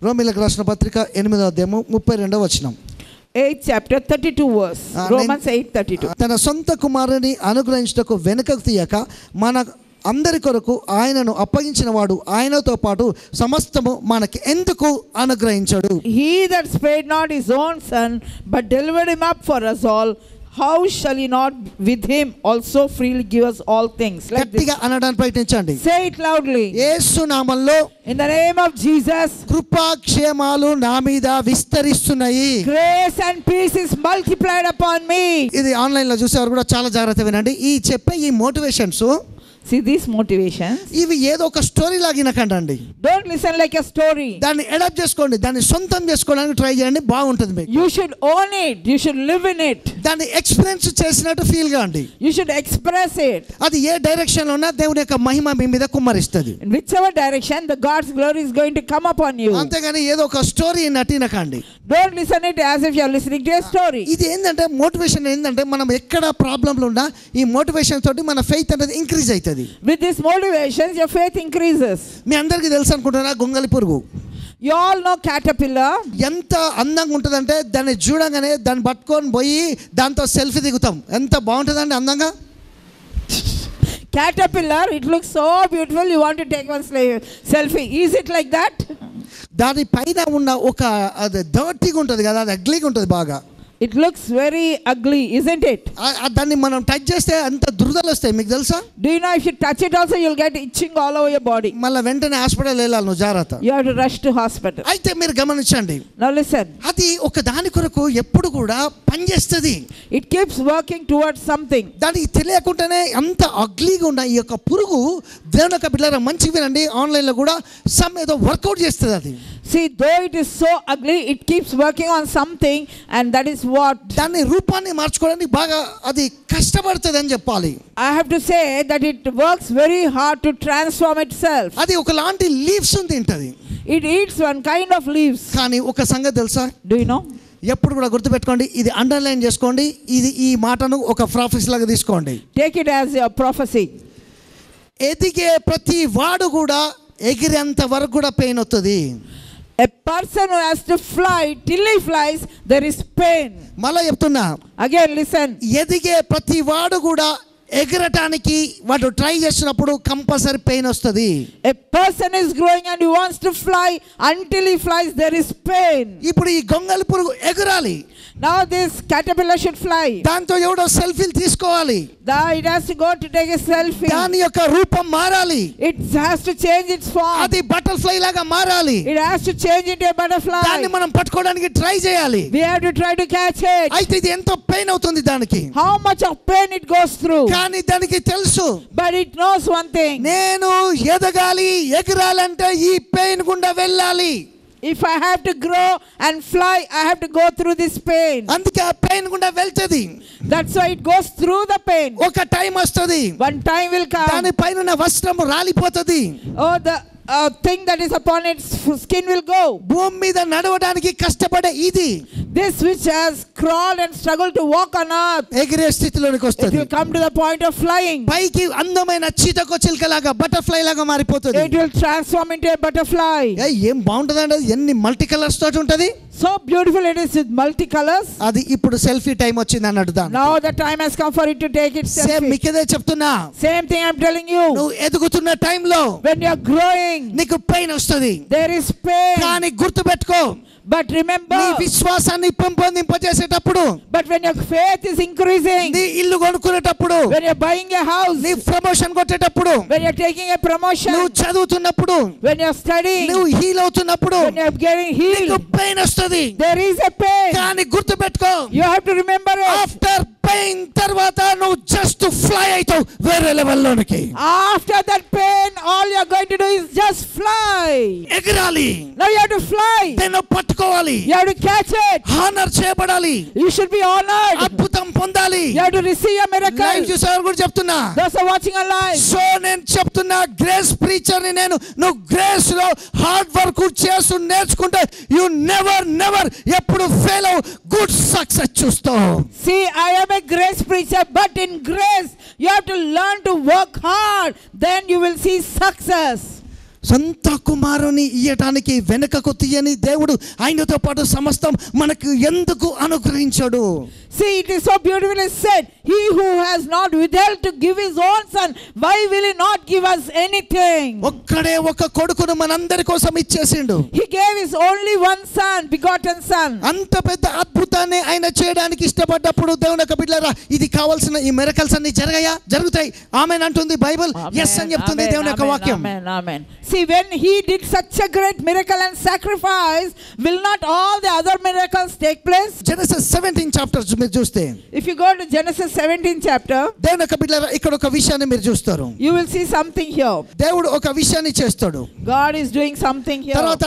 రోమీయులకు రాసిన పత్రిక 8వ అధ్యాయము 32వ వచనం. 8th chapter 32 verse. Romans 8:32. తన సొంత కుమారుని అనుగ్రహించుటకు వెనుకకు తీయక మన అందరి కొరకు ఆయనను అప్పగించిన వాడు ఆయనతో పాటు సమస్తము మనకి ఎందుకు అనుగ్రహించాడు? He that spared not his own son but delivered him up for us all, how shall he not with him also freely give us all things? గట్టిగా అనడానికి ప్రయత్నించండి. Say it loudly. యేసు నామములో In the name of Jesus, కృపా క్షేమాలు నా మీద విస్తరిస్తున్నాయి. grace and peace is multiplied upon me. ఇది online లో చూసేవారు కూడా చాలా జాగ్రత్త వినండి. ఈ చెప్పే ఈ మోటివేషన్స్, See these motivations. ఇవి ఏదో ఒక స్టోరీ లాగినకండి. Don't listen like a story. దాన్ని అడాప్ట్ చేసుకోండి, దాన్ని సొంతం చేసుకోవడానికి ట్రై చేయండి, బాగుంటుంది మీకు. You should own it. You should live in it. దాన్ని ఎక్స్పీరియన్స్ చేసినట్టు ఫీల్ కాండి. You should express it. అది ఏ డైరెక్షన్ లో ఉన్నా దేవుని యొక్క మహిమ మీ మీద కుమ్మరిస్తుంది. In whichever direction, the God's glory is going to come upon you. అంతేగాని ఏదో ఒక story నటినకండి. Don't listen it as if you are listening to a story. ఇది ఏంటంటే మోటివేషన్ ఏంటంటే మనం ఎక్కడ ప్రాబ్లంలు ఉన్నా ఈ మోటివేషన్ తోటి మన ఫెయిత్ అనేది ఇంక్రీజ్ అవుతుంది. With this motivations, your faith increases. మీ అందరికీ తెలుసు అనుకుంటున్నా గొంగలి పురుగు. You all know caterpillar. ఎంత అందంగా ఉంటుందంటే దాన్ని చూడగానే దాన్ని పట్టుకొని పోయి దాంతో సెల్ఫీ దిగుతాం. ఎంత బాగుంటుందండి అందంగా. Caterpillar, it looks so beautiful, you want to take one selfie. Is it like that? దాని పైన ఉన్న ఒక అది డర్టీగా ఉంటుంది కదా, అది అగ్లీగా ఉంటుంది బాగా. It looks very ugly, isn't it? దాన్ని మనం టచ్ చేస్తే అంత దురదలు వస్తాయి, మీకు తెలుసా? Do you know if you touch it also you'll get itching all over your body? మళ్ళీ వెంటనే హాస్పిటల్ వెళ్ళాలి, నువ్వు జాగ్రత్త. You have to rush to hospital. అయితే మీరు గమనించండి. Now listen. అది ఒక దాని కొరకు ఎప్పుడు కూడా పనిచేస్తుంది. It keeps working towards something. దానికి తెలియకుండానే అంత అగ్లీగా ఉన్న ఈ యొక్క పురుగు దేవుని యొక్క బిడ్డలారా మంచిగా వినండి, ఆన్లైన్లో కూడా సమ్ ఏదో వర్కౌట్ చేస్తుంది అది. See, though it is so ugly, it keeps working on something, and that is what. దాని రూపాన్ని మార్చుకోవడానికి బాగా అది కష్టపడుతుంది అని చెప్పాలి. I have to say that it works very hard to transform itself. అది ఒకలాంటి లీవ్స్ తింటది. It eats one kind of leaves. కానీ ఒక సంగతి తెలుసా? Do you know? ఎప్పుడు కూడా గుర్తుపెట్టుకోండి, ఇది అండర్లైన్ చేసుకోండి, ఇది ఈ మాటను ఒక ప్రాఫెసీ లాగా తీసుకోండి. Take it as a prophecy. ఎదిగే ప్రతి వాడు కూడా ఎగిరేంత వరకు కూడా పెయిన్ వస్తుంది. A person who has to fly, till he flies, there is pain. మళ్ళా చెప్తున్నా, Again, listen. ఎదిగే ప్రతి వాడు కూడా ఎగరటానికి వాడు ట్రై చేసినప్పుడు కంపల్సరీ పెయిన్ వస్తుంది. A person is growing and he wants to fly. Until he flies, there is pain. ఇప్పుడు ఈ గొంగలి పురుగు ఎగరాలి. Now this caterpillar should fly. దాంతో ఎవడో సెల్ఫీలు తీసుకోవాలి. It has to go to take a selfie. దాని యొక్క రూపం మారాలి. It has to change its form. అది బటర్ఫ్లై లాగా మారాలి. It has to change into a butterfly. దాన్ని మనం పట్టుకోవడానికి ట్రై చేయాలి. We have to try to catch it. అయితే ఇది ఎంతో పెయిన్ అవుతుంది దానికి. How much of pain it goes through. కానీ దానికి తెలుసు, But it knows one thing. నేను ఎదగాలి, ఎగరాలంటే ఈ పెయిన్ గుండా వెళ్ళాలి. If I have to grow and fly, I have to go through this pain. అందుకే ఆ పెయిన్ గుండా వెళ్తది. That's why it goes through the pain. ఒక టైం వస్తది, One time will come. దాని పైన వస్త్రం రాలిపోతది. Oh, the thing that is upon its skin will go. భూమి మీద నడవడానికి కష్టపడే ఇది This which has crawled and struggled to walk on earth, ఎగిరే స్థితిలోనికి it వస్తది. will come to the point of flying. పైకి అందమైన చీతకో చిలుకలాగా బటర్ఫ్లై లాగా మారిపోతుంది. It will transform into a butterfly. ఏం బాగుంటుందండి, ఎన్ని మల్టీ కలర్స్ తోటి ఉంటది. So beautiful it is with multicolors. అది ఇప్పుడు సెల్ఫీ టైం వచ్చింది అన్నట్టు దాన్ని. Now the time has come for it to take its same selfie. మీకదే చెప్తున్నా, Same thing I'm telling you. నువ్వు ఎదుగుతున్న టైంలో When you are growing, నీకు పెయిన్ వస్తది. there is pain. కానీ గుర్తుపెట్టుకో, But remember, నీ విశ్వాసాన్ని పెంపొందింపజేసేటప్పుడు, but when your faith is increasing, నీ ఇల్లు కొనుక్కునేటప్పుడు, when you're buying a house, నీ ప్రమోషన్ కొట్టేటప్పుడు, when you're taking a promotion, నువ్వు చదువుతున్నప్పుడు, when you're studying, నువ్వు హీల్ అవుతున్నప్పుడు when you're getting healed, నీకు పెయిన్ వస్తది. there is a pain. కానీ గుర్తుపెట్టుకో, You have to remember it. After pain తర్వాత నువ్వు జస్ట్ ఫ్లై అవుతావు వేరే లెవెల్లోనికి. After that pain, all you're going to do is just fly. ఎగరాలి. Now you have to fly. దాన్ని పట్టుకోవాలి. You have to catch it. Honour చేయబడాలి. You should be honored. అద్భుతం పొందాలి. You have to receive a miracle. Live చూసేవారు కూడా చెప్తున్నా, Those are watching online. So నేను చెప్తున్నా, గ్రేస్ ప్రీచర్ ని నేను, నువ్వు గ్రేస్ లో హార్డ్ వర్క్ చేస్తూ నేర్చుకుంటే యు నెవర్ ఎప్పుడు ఫెయిల్ అవ్వు, గుడ్ సక్సెస్ చూస్తావు. See, I am a grace preacher, but in grace you have to learn to work hard, then you will see success. సొంత కుమారుని ఇయ్యటానికి వెనుకకు తీయని దేవుడు ఆయనతో పాటు సమస్తం మనకు ఎందుకు అనుగ్రహించాడు? See, it is so beautifully said. He who has not withheld to give his own son, why will he not give us anything? ఒక్కడే ఒక కొడుకును మనందరి కోసం ఇచ్చేసిండు. He gave his only one son, begotten son. అంత పెద్ద అద్భుతాన్ని ఆయన చేయడానికి ఇష్టపడ్డప్పుడు దేవుని యొక్క బిడ్డలారా, ఇది కావాల్సిన ఈ మిరకల్స్ అన్ని జరుగుతాయి. ఆమేన్ అంటుంది బైబిల్. yes అని చెప్తుంది దేవుని యొక్క వాక్యం. Amen, amen. See, when he did such a great miracle and sacrifice, will not all the other miracles take place? Genesis 17 chapters మీరు చూస్తే, if you go to Genesis 17 chapter, దేవుని యొక్క బిడ్డలారా ఇక్కడ ఒక విషయాన్ని మీరు చూస్తారు. you will see something here. దేవుడు ఒక విషయాన్ని చేస్తాడు. God is doing something here. తర్వాత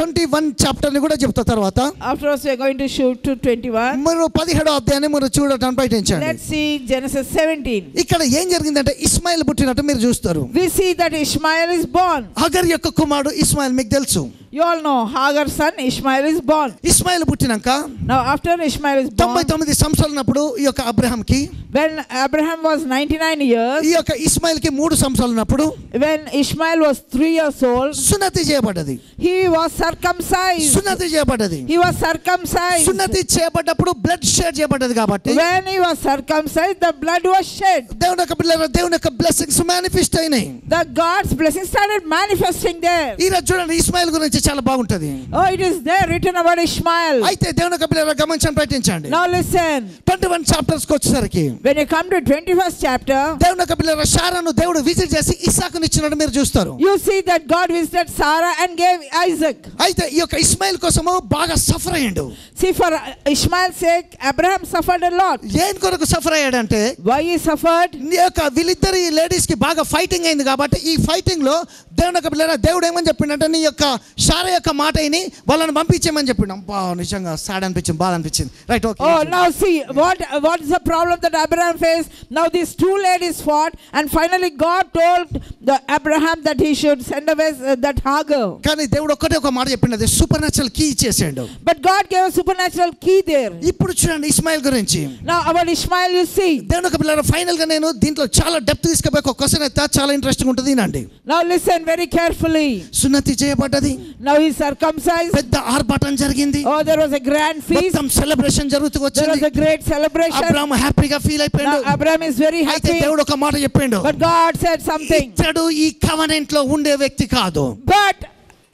21 చాప్టర్ ని కూడా చెప్తా. తర్వాత afterwards we are going to shoot to 21. మీరు 17వ అధ్యాయాన్ని మీరు చూడటానికి ప్రయత్నించండి. Let's see Genesis 17. ఇక్కడ ఏం జరిగిందంటే ఇస్మాయిల్ పుట్టినట్టు మీరు చూస్తారు. We see that Ishmael is born. Hugger యొక్క కుమారుడు ఇస్మాయిల్ మీకు తెలుసు. You all know Hagar's son Ishmael is born. Ismail పుట్టినాక Now after Ishmael is born, 99 సంవత్సరాలప్పుడు ఈ యొక్క అబ్రహాంకి, when Abraham was 99 years, ఈ యొక్క ఇస్మాయిల్కి 3 సంవత్సరాలప్పుడు, when Ishmael was 3 years old, సున్నతి చేయబడ్డది. he was circumcised. సున్నతి చేయబడ్డది. He was circumcised. సున్నతి చేయబడ్డప్పుడు బ్లడ్ షెడ్ చేయబడ్డది కాబట్టి, when he was circumcised, the blood was shed. దేవుని యొక్క బిడ్డలారా, దేవుని యొక్క బ్లెస్సింగ్స్ మేనిఫెస్ట్ అయినాయి. The God's blessings started manifesting there. ఈ రోజు చూడండి ఇస్మాయిల్ గురించి చాలా బాగుంటది. Oh, it is there written about Ishmael. అయితే దేవుని యొక్క బిడ్డలారా గమనించండి ప్రయత్నించండి. Now listen. 21 చాప్టర్స్ కి వచ్చేసరికి, when you come to 21st chapter, దేవుని యొక్క బిడ్డలారా షారాను దేవుడు విజిట్ చేసి ఇస్సాకుని ఇచ్చినట్టు మీరు చూస్తారు. you see that God visited Sarah and gave Isaac. అయితే ఈ యొక్క ఇస్మాయిల్ కోసము బాగా సఫర్ అయ్యాడు. See, for Ishmael's sake, Abraham suffered a lot. ఏం కొరకు సఫర్ అయ్యాడంటే, why he suffered? ఈ యొక్క వీళ్ళిద్దరి లేడీస్ కి బాగా ఫైటింగ్ అయింది కాబట్టి, ఈ ఫైటింగ్ లో దేవుని యొక్క బిడ్డలారా దేవుడు ఏమని చెప్పిండంటే, నీ యొక్క షారా యొక్క మాట విని వాళ్ళని పంపించేయమని చెప్పిండు. అబ్బా నిజంగా సాడ్ అనిపించింది, బాధ అనిపించింది. Right, okay. Oh, now see what is the problem that Abraham faced? Now these two ladies fought, and finally God told the Abraham that he should send away that Hagar. కానీ దేవుడు ఒక్కటే ఒక మాట చెప్పిండు, అది సూపర్ న్యాచురల్ కీ ఇచ్చేసాడు. But God gave a supernatural key there. ఇప్పుడు చూడండి ఇస్మాయిల్ గురించి. Now about Ishmael, you see, దేవుని యొక్క బిడ్డలారా ఫైనల్ గా నేను దీంట్లో చాలా డెప్త్ తీసుకుపోయి ఒక క్వశ్చన్ అయితే చాలా ఇంట్రెస్టింగ్ ఉంటుంది. వినండి. now listen very carefully. సున్నతి చేయబడ్డది. Now he circumcised. పెద్ద ఆర్భాటం జరిగింది. Oh, there was a grand feast. మొత్తం సెలబ్రేషన్ జరుగుతూ There వచ్చింది. was a great celebration. Abraham హ్యాపీగా ఫీల్ అయిపోయాడు. Now Abraham is very అయితే happy. దేవుడు ఒక మాట చెప్పిండు, But God said something. ఇతడు ఈ కవెనెంట్ లో ఉండే వ్యక్తి కాదు. But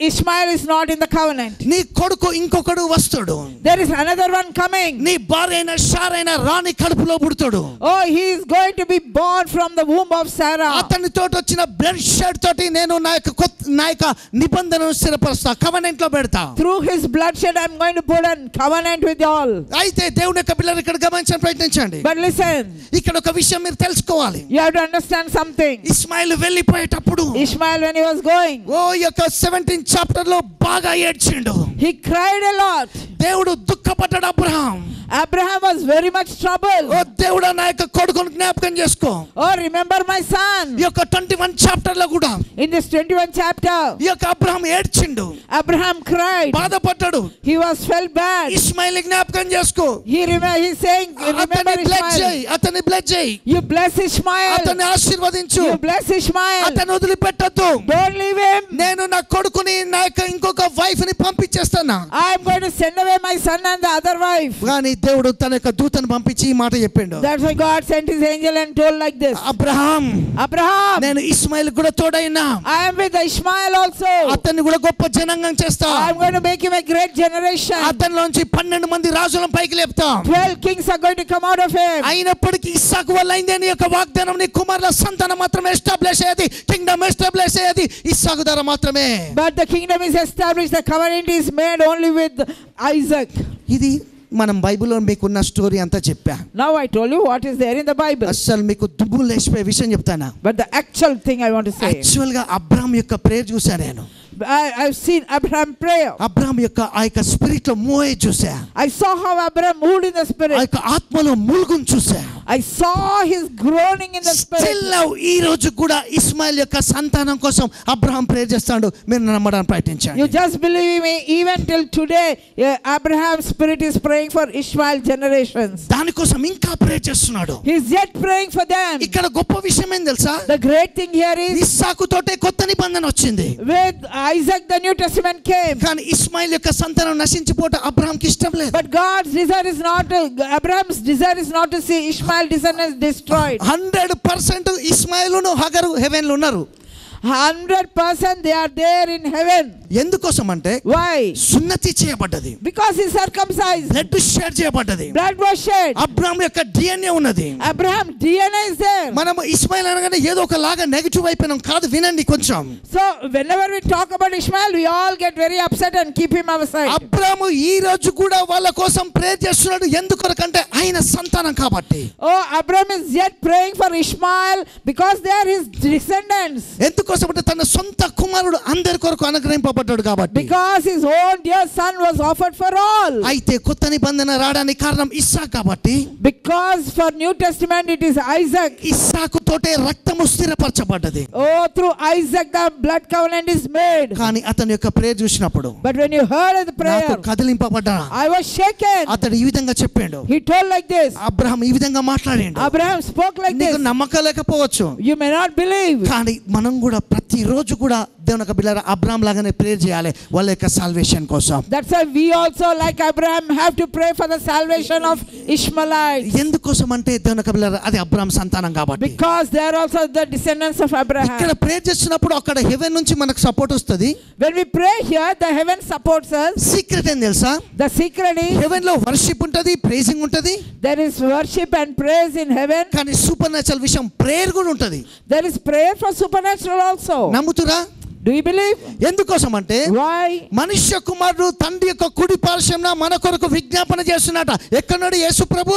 Ishmael is not in the covenant. నీ కొడుకు ఇంకొకడు వస్తాడు. There is another one coming. నీ భార్య అయిన షారైన రాణి కడుపులో పుడతాడు. Oh, he is going to be born from the womb of Sarah. అతని తోటి వచ్చిన బ్లడ్ షెడ్ తోటి నేను నా యొక్క నిబంధనను స్థిరపరుస్తా, కవెనెంట్ లో పెడతా. Through his bloodshed I am going to put a covenant with all. అయితే దేవుని యొక్క పిల్లలు ఇక్కడ గమనించడానికి ప్రయత్నించండి. But listen, ఇక్కడ ఒక విషయం మీరు తెలుసుకోవాలి. you have to understand something. Ismail వెళ్ళిపోయేటప్పుడు, Ishmael when he was going, ఓ యొక్క 17 చాప్టర్ లో బాగా ఏడ్చిండు. he cried a lot. దేవుడు దుఃఖపడ్డాడు. Abraham was very much troubled. ఓ దేవుడా నా యొక్క కొడుకును జ్ఞాపకం చేసుకో. Oh, remember my son. ఈ యొక్క 21 చాప్టర్ లో కూడా In this 21 chapter, ఈ యొక్క అబ్రహాం ఏడ్చిండు, Abraham cried. బాధపడ్డాడు. He was felt bad. Ismail జ్ఞాపకం చేసుకో. He's saying, remember Ishmael. అతన్ని బ్లెస్ చేయి. You bless Ishmael. అతన్ని ఆశీర్వదించు. You bless Ishmael. అతన్ని వదిలిపెట్టొద్దు. Don't leave him. నేను నా కొడుకుని నా యొక్క ఇంకొక వైఫ్ ని పంపించేస్తాను. I am going to send away my son and the other wife. కానీ దేవుడు తన యొక్క దూతను పంపించి ఈ మాట చెప్పిండు. That's why God sent his angel and told like this. Abraham, నేను ఇస్మాయిల్ కూడా తోడైనా, I am with Ishmael also. అతన్ని కూడా గొప్ప జనాంగం చేస్తా. I am going to make him a great generation. అతనిలోంచి 12 మంది రాజులను పైకి లేపుతా. 12 kings are going to come out of him. అయినప్పటికీ ఇస్సాకు వల్ల అయింది నీ యొక్క వాగ్దానం, నీ కుమారుల సంతానం మాత్రమే ఎస్టాబ్లిష్ అయ్యేది, కింగ్డమ్ ఎస్టాబ్లిష్ అయ్యేది ఇస్సాకు ద్వారా మాత్రమే. But the kingdom is established, the covenant is made only with Isaac. ఇది మనం బైబిల్లో మీకున్న స్టోరీ అంతా చెప్పా. Now I told you what is there in the Bible. అసలు మీకు దుమ్ము లేచిపోయే విషయం చెప్తానా. But the actual thing I want to say. Actual గా అబ్రహాం యొక్క ప్రేయర్ చూసా నేను. I've seen Abraham prayer. Abraham యొక్క ఆ యొక్క స్పిరిట్ లో మూవ్ అయ్యి చూసా. I saw how Abraham moved in the ఆ spirit. యొక్క ఆత్మలో ములుగును చూసా. I saw his groaning in the spirit. Still now ఈ రోజు కూడా ఇస్మాయిల్ యొక్క సంతానం కోసం అబ్రహాం ప్రేయర్ చేస్తాడు. మీరు నమ్మడానికి ప్రయత్నించండి. You just believe me, even till today Abraham's spirit is praying for Ishmael generations. దానికోసం ఇంకా ప్రేయర్ చేస్తున్నాడు. He is yet praying for them. ఇక్కడ గొప్ప విషయం ఏం తెలుసా? The great thing here is ఇస్సాకు తోటే కొత్త నిబంధన వచ్చింది. with Isaac the New Testament came. కానీ ఇస్మాయిల్ యొక్క సంతానం నశించిపోవడం అబ్రహాంకి ఇష్టం లేదు. But God's desire is not Abraham's desire is not to see Ishmael descendants destroyed. 100% ఇస్మాయిలును హగరు హెవెన్ లో ఉన్నారు. 100% they are there in heaven. ఎందుకోసం అంటే Why? సున్నతి చేయబడ్డది. Because he circumcised. Blood shed చేయబడ్డది. Blood was shed. అబ్రహాం యొక్క DNA ఉన్నది. Abraham DNA is there. మనం ఇస్మాయిల్ అనగానే ఏదో ఒక లాగా నెగటివ్ అయిపోయినాం కాదు. వినండి కొంచెం. So whenever we talk about Ishmael, we all get very upset and keep him aside. Abraham ఈ రోజు కూడా వాళ్ళ కోసం ప్రేయర్ చేస్తున్నాడు. ఎందుకొరకంటే ఆయన సంతానం కాబట్టి. Oh, Abraham is yet praying for Ishmael because they are his descendants. ఎందుకోసం అంటే తన సొంత కుమారుడు అందరి కొరకు అనుగ్రహింపబడ్డాడు కాబట్టి. Because his own dear son was offered for all. అయితే కొత్త నిబంధన రావడానికి కారణం ఇస్సాకు కాబట్టి. Because for New Testament it is Isaac. ఇస్సాకు తోటే రక్తము స్థిరపరచబడ్డది. Oh, through Isaac the blood covenant is made. కానీ అతని యొక్క ప్రేయర్ చూసినప్పుడు But when you heard the prayer, నాకు కదిలింపబడ్డా. I was shaken. అతడు ఈ విధంగా చెప్పాడు. He told like this. Abraham ఈ విధంగా మాట్లాడిండు. Abraham spoke like this. నీకు నమ్మకం లేకపోవచ్చు. You may not believe. కానీ మనం కూడా ప్రతిరోజు కూడా దేవుని యొక్క బిడ్డలారా అబ్రహాం లాగానే ప్రేయర్ చేయాలి వాళ్ళ యొక్క సాల్వేషన్ కోసం. That's why we also like Abraham have to pray for the salvation of Ishmaelites. ఎందుకోసం అంటే దేవుని యొక్క బిడ్డలారా అది అబ్రహాం సంతానం కాబట్టి. Because they are also the descendants of Abraham. ఇక్కడ ప్రేయర్ చేస్తున్నప్పుడు అక్కడ హెవెన్ నుంచి మనకు సపోర్ట్ వస్తది. When we pray here, the heaven supports us. Secret ఏం తెలుసా? The secret is హెవెన్ లో వర్షిప్ ఉంటది, ప్రైజింగ్ ఉంటది. there is worship and praise in heaven. కానీ సూపర్ న్యాచురల్ విషయం ప్రేయర్ కూడా ఉంటది. There is prayer for supernatural also. నమ్ముతురా? Do you believe? ఎందుకోసం అంటే Why? మనుష్య కుమారుడు తండ్రి యొక్క కుడి పార్శ్వంన మన కొరకు విజ్ఞాపన చేస్తున్నట. ఎక్కడున్నాడు యేసు ప్రభు?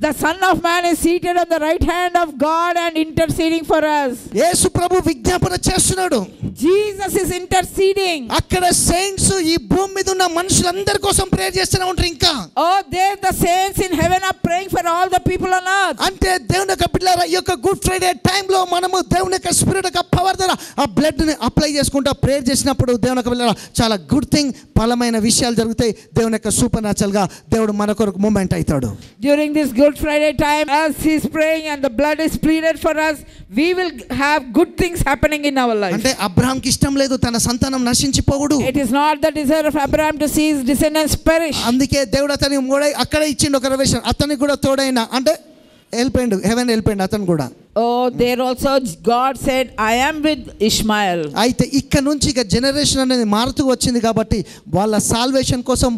The Son of Man is seated on the right hand of God and interceding for us. యేసు ప్రభు విజ్ఞాపన చేస్తున్నాడు. Jesus is interceding. అక్కడ సెయింట్స్ ఈ భూమి మీద ఉన్న మనుషులందరి కోసం ప్రేయర్ చేస్తూనే ఉంటారు. ఇంకా Oh, there the saints in heaven are praying for all the people on earth. అంటే దేవుని యొక్క బిడ్డలారా ఈ యొక్క గుడ్ ఫ్రైడే టైంలో మనము దేవుని యొక్క స్పిరిట్ యొక్క పవర్ ద్వారా ఆ బ్లడ్ ని అప్లై చేసుకుంటా ప్రేయర్ చేసినప్పుడు దేవుని యొక్క బిడ్డలారా చాలా గుడ్ థింగ్ బలమైన విషయాలు జరుగుతాయి. దేవుని యొక్క సూపర్ న్యాచురల్ గా దేవుడు మన కొరకు మూమెంట్ అవుతాడు. During this Good Friday time, as he is praying and the blood is pleaded for us, we will have good things happening in our life. అంటే అబ్రహాంకి ఇష్టం లేదు తన సంతానం నశించిపోవుడు. It is not the desire of Abraham to see his descendants perish. అందుకే దేవుడు అతని మూడై అక్కడ ఇచ్చిండు ఒక రిలేషన్. అతనికి కూడా తోడైన అంటే వెళ్ళిపోయిండు, హెవెన్ వెళ్ళిపోయిండు అతను కూడా. Oh, there also God said, I am with Ishmael. అయితే ఇక్కడ నుంచి ఇక జనరేషన్ అనేది మారుతూ వచ్చింది కాబట్టి వాళ్ళ సాల్వేషన్ కోసం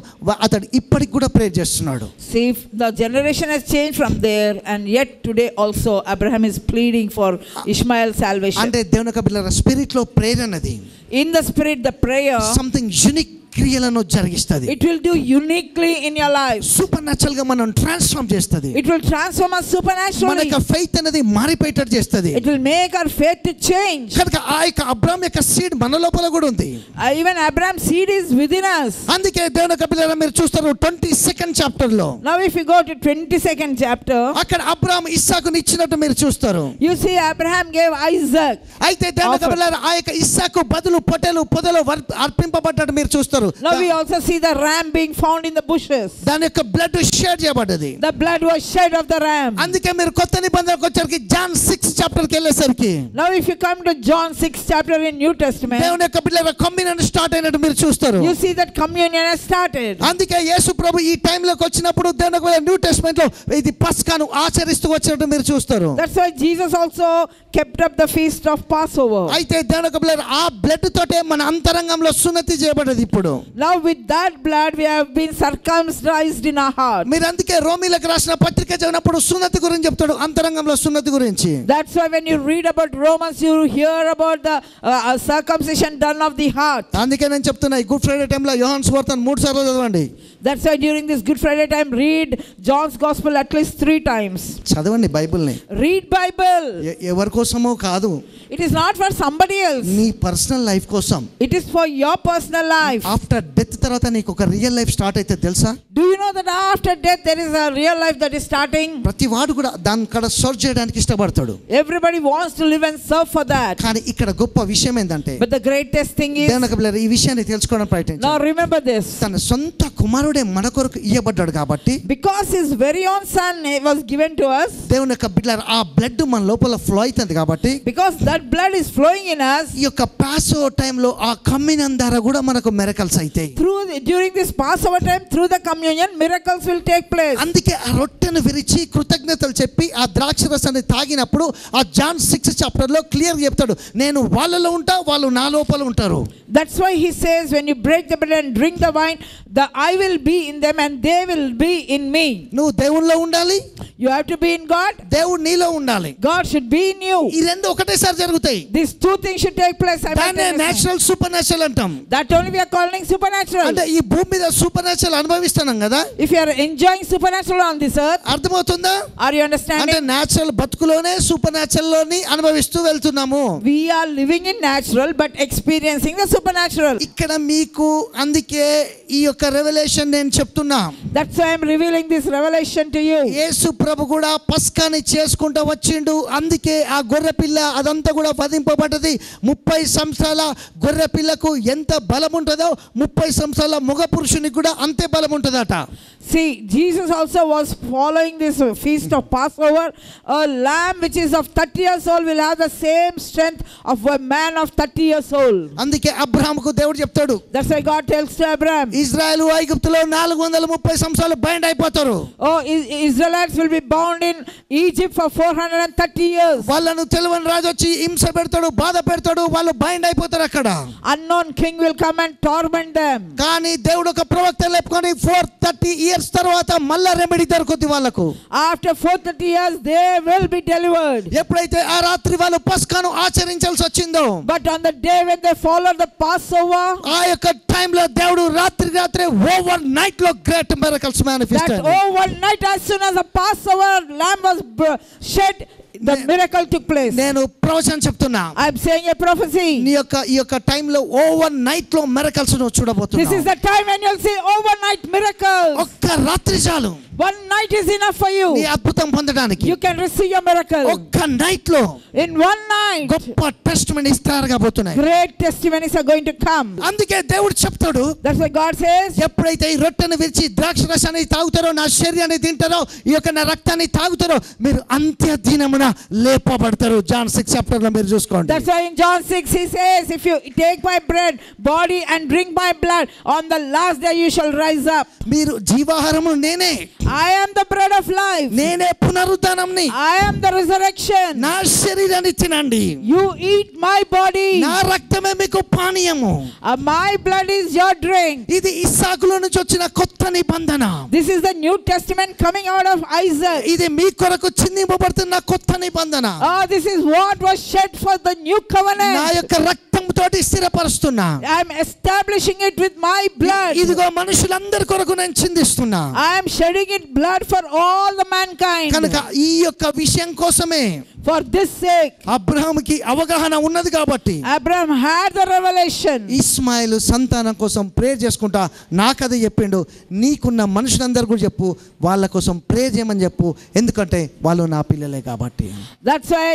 అతడు ఇప్పటికి కూడా ప్రేయర్ చేస్తున్నాడు. See, the generation has changed from there, and yet today also Abraham is pleading for Ishmael's salvation. అంటే దేవుని యొక్క బిడ్డలారా స్పిరిట్ లో ప్రేయర్ అనేది In the spirit, the prayer, something unique క్రియలను జరిగిస్తది. it will do uniquely in your life. Super natural గా మనం transform చేస్తది. It will transform us మన supernaturally. యొక్క ఫెయిత్ అనేది మారిపోయేటట్టు చేస్తది. It will make our faith to change. కనుక ఆ యొక్క అబ్రహాం యొక్క సీడ్ మన లోపల కూడా ఉంది. Even Abraham's seed is within us. అందుకే దేవుని యొక్క బిడ్డలారా మీరు చూస్తారు 22nd చాప్టర్ లో. Now if you go to 22nd chapter, అక్కడ అబ్రహాం ఇస్సాకుని ఇచ్చినట్టు మీరు చూస్తారు. you see Abraham gave Isaac. అయితే దేవుని యొక్క బిడ్డలారా ఆ యొక్క ఇస్సాకు బదులు పొట్టేలు పొదలో అర్పింపబడ్డాడు మీరు చూస్తారు. Now we also see the ram being found in the bushes. దాని యొక్క బ్లడ్ షేర్ చేయబడ్డది. The blood was shed of the ram. అందుకే మీరు కొత్త నిబంధనకు వచ్చేసరికి జాన్ 6 చాప్టర్ కి వెళ్ళేసరికి Now if you come to John 6 chapter in New Testament, దేవుని యొక్క బిడ్డల కమ్యూనియన్ స్టార్ట్ అయినట్టు మీరు చూస్తారు. you see that communion has started. అందుకే యేసు ప్రభు ఈ టైం లోకి వచ్చినప్పుడు దేవుని యొక్క న్యూ టెస్టమెంట్ లో ఇది పస్కాను ఆచరిస్తూ వచ్చినట్టు మీరు చూస్తారు. That's why Jesus also kept up the feast of Passover. అయితే దేవుని యొక్క బిడ్డల ఆ బ్లడ్ తోటే మన అంతరంగంలో సున్నతి చేయబడ్డది. ఇప్పుడు Now with that blood we have been circumcised in our heart. మీరు అందుకే రోమీలకు రాసిన పత్రిక చదివినప్పుడు సున్నతి గురించి చెప్తాడు, అంతరంగంలో సున్నతి గురించి. That's why when you read about Romans, you hear about the circumcision done of the heart. అందుకే నేను చెప్తున్నా ఈ గుడ్ ఫ్రైడే టైంలో యోహాను సువార్తను 3 సార్లు చదవండి. That's why during this Good Friday time, read John's Gospel at least 3 times. చదవండి బైబిల్ని. Read Bible. ఎవరి కోసమో కాదు. It is not for somebody else. నీ పర్సనల్ లైఫ్ కోసం. It is for your personal life. After death తర్వాత నీకు ఒక రియల్ లైఫ్ స్టార్ట్ అయితే తెలుసా? Do you know that after death there is a real life that is starting? ప్రతి వాడు కూడా దాని కడ సర్చ్ చేయడానికి ఇష్టపడతాడు. Everybody wants to live and serve for that. కానీ ఇక్కడ గొప్ప విషయం ఏంటంటే, But the greatest thing is, దేవుని బిడ్డలారా, ఈ విషయాన్ని తెలుసుకోవడం ప్రయత్నించండి. now remember this. తన సొంత కుమారుడే మన కొరకు ఇయ్యబడ్డాడు కాబట్టి, Because his very own son was given to us, దేవుని యొక్క బిడ్డలారా, ఆ బ్లడ్ మన లోపల ఫ్లో అవుతుంది కాబట్టి, because that blood is flowing in us, ఈ యొక్క పాస్ఓవర్ టైంలో ఆ కమ్యూనియన్ ద్వారా కూడా మనకు మిరకల్స్ అవుతాయి. during this Passover time, through the communion, miracles will take place. అందుకే ఆ రొట్టెను విరిచి కృతజ్ఞతలు చెప్పి ఆ ద్రాక్ష రసాన్ని తాగినప్పుడు ఆ జాన్ 6 చాప్టర్లో క్లియర్ చెప్తాడు, నేను వాళ్ళలో ఉంటా, వాళ్ళు నా లోపల ఉంటారు. That's why he says, when you break the bread and drink the wine, I will be in them and they will be in me. నువ్వు దేవునిలో ఉండాలి, You have to be in God, దేవుడు నీలో ఉండాలి. God should be in you. ఈ రెండు ఒకటేసారి జరుగుతాయి. These 2 things should take place. దాన్నే నేచురల్ సూపర్ నేచురల్ అంటాం. That only we are calling supernatural. అంటే ఈ భూమి మీద సూపర్ నేచురల్ అనుభవిస్తున్నాం కదా. If you are enjoying supernatural on this earth, అర్థమవుతుందా? are you understanding? అంటే నేచురల్ బతుకులోనే సూపర్ నేచురల్ లోని అనుభవిస్తూ వెళ్తున్నాము. We are living in natural but experiencing the supernatural. ఇక్కడ మీకు అందుకే ఈ యొక్క రెవల్యూషన్ నేను చెప్తున్నా. That's why I am revealing this revelation to you. యేసు ప్రభు కూడా పస్కాని చేసుకుంటూ వచ్చిండు. అందుకే ఆ గొర్రె పిల్ల అదంతా కూడా వధింపబడ్డది. 30 సంవత్సరాల గొర్రె పిల్లకు ఎంత బలం ఉంటుందో 30 సంవత్సరాల మగ పురుషునికి కూడా అంతే బలం ఉంటుందట. See, Jesus also was following this feast of Passover. A lamb which is of 30 years old will have the same strength of a man of 30 years old. అందుకే అబ్రహాముకు దేవుడు చెప్తాడు, That's why God tells to Abraham, Israel ఐగుప్తులో 430 సంవత్సరాలు bind అయిపోతారు. oh, Israelites will be bound in Egypt for 430 years. వాళ్ళను తెలివని రాజు వచ్చి హింస పెడతాడు, బాధ పెడతాడు, వాళ్ళు బైండ్ అయిపోతారు అక్కడ. Unknown king will come and torment them. కానీ దేవుడు ఒక ప్రవక్త లేపుకొని 430 years తర్వాత మళ్ళా రెమెడీ దొరుకుతుంది వాళ్ళకు. After 430 years they will be delivered. ఎప్పుడైతే ఆ రాత్రి వాళ్ళు పస్కాను ఆచరించాల్సి వచ్చిందో, But on the day when they followed the Passover, ఆ యొక్క టైంలో దేవుడు రాత్రి ఓవర్ నైట్ లో great miracles manifest that overnight, as soon as the Passover lamb was shed, the miracle took place. నేను ప్రవచనం చెప్తున్నా. I am saying a prophecy. ఈ యొక్క టైంలో ఓవర్ నైట్ లో మిరకల్స్ ను చూడబోతున్నావు. This is the time when you'll see overnight miracles. ఒక్క రాత్రి చాలు. One night is enough for you. నీ అద్భుతం పొందడానికి. You can receive your miracle. ఒక్క నైట్ లో In one night, గొప్ప testimony ఇస్తారగబోతున్నాయి. great testimonies are going to come. అందుకే దేవుడు చెప్తాడు, That's why God says, ఎప్పుడైతే ఈ రొట్టెను విరిచి ద్రాక్ష రసాన్ని తాగుతారో, నా శరీరాన్ని తింటారో, ఈ యొక్క నా రక్తాన్ని తాగుతారో, మీరు అంత్య దినమున లేపబడతారు. జాన్ 6 చాప్టర్ లో మీరు చూసుకోండి. That's why in John 6 he says, if you take my bread, body and drink my blood, on the last day you shall rise up. మీరు జీవాహారము నేనే. I am the bread of life. నేనే పునరుద్ధానంని. I am the resurrection. నా శరీరాన్ని తినండి. You eat my body. నా రక్తమే మీకు పానీయము. My blood is your drink. ఇది ఇస్సాకులో నుంచి వచ్చిన కొత్త నిబంధన. This is the New Testament coming out of Isaac. ఇది మీ కొరకు చిందింపబడుతున్న కొత్త నిబంధన. This is what was shed for the new covenant. నా యొక్క రక్తం తోటి స్థిరపరుస్తున్నా. I am establishing it with my blood. ఇదిగో మనుషులందరి కొరకు నేను చిందిస్తున్నా. I am shedding it blood for all the mankind. కనుక ఈ యొక్క విషయం కోసమే, For this sake, అబ్రహాముకి అవగాహన ఉన్నది కాబట్టి Abraham had the revelation. Ismail సంతానం కోసం ప్రేర్ చేసుకుంటా నాకదే చెప్పిండు, నీకున్న మనుషులందరూ కూడా చెప్పు, వాళ్ళ కోసం ప్రేర్ చేయమని చెప్పు, ఎందుకంటే వాళ్ళు నా పిల్లలే కాబట్టి. That's why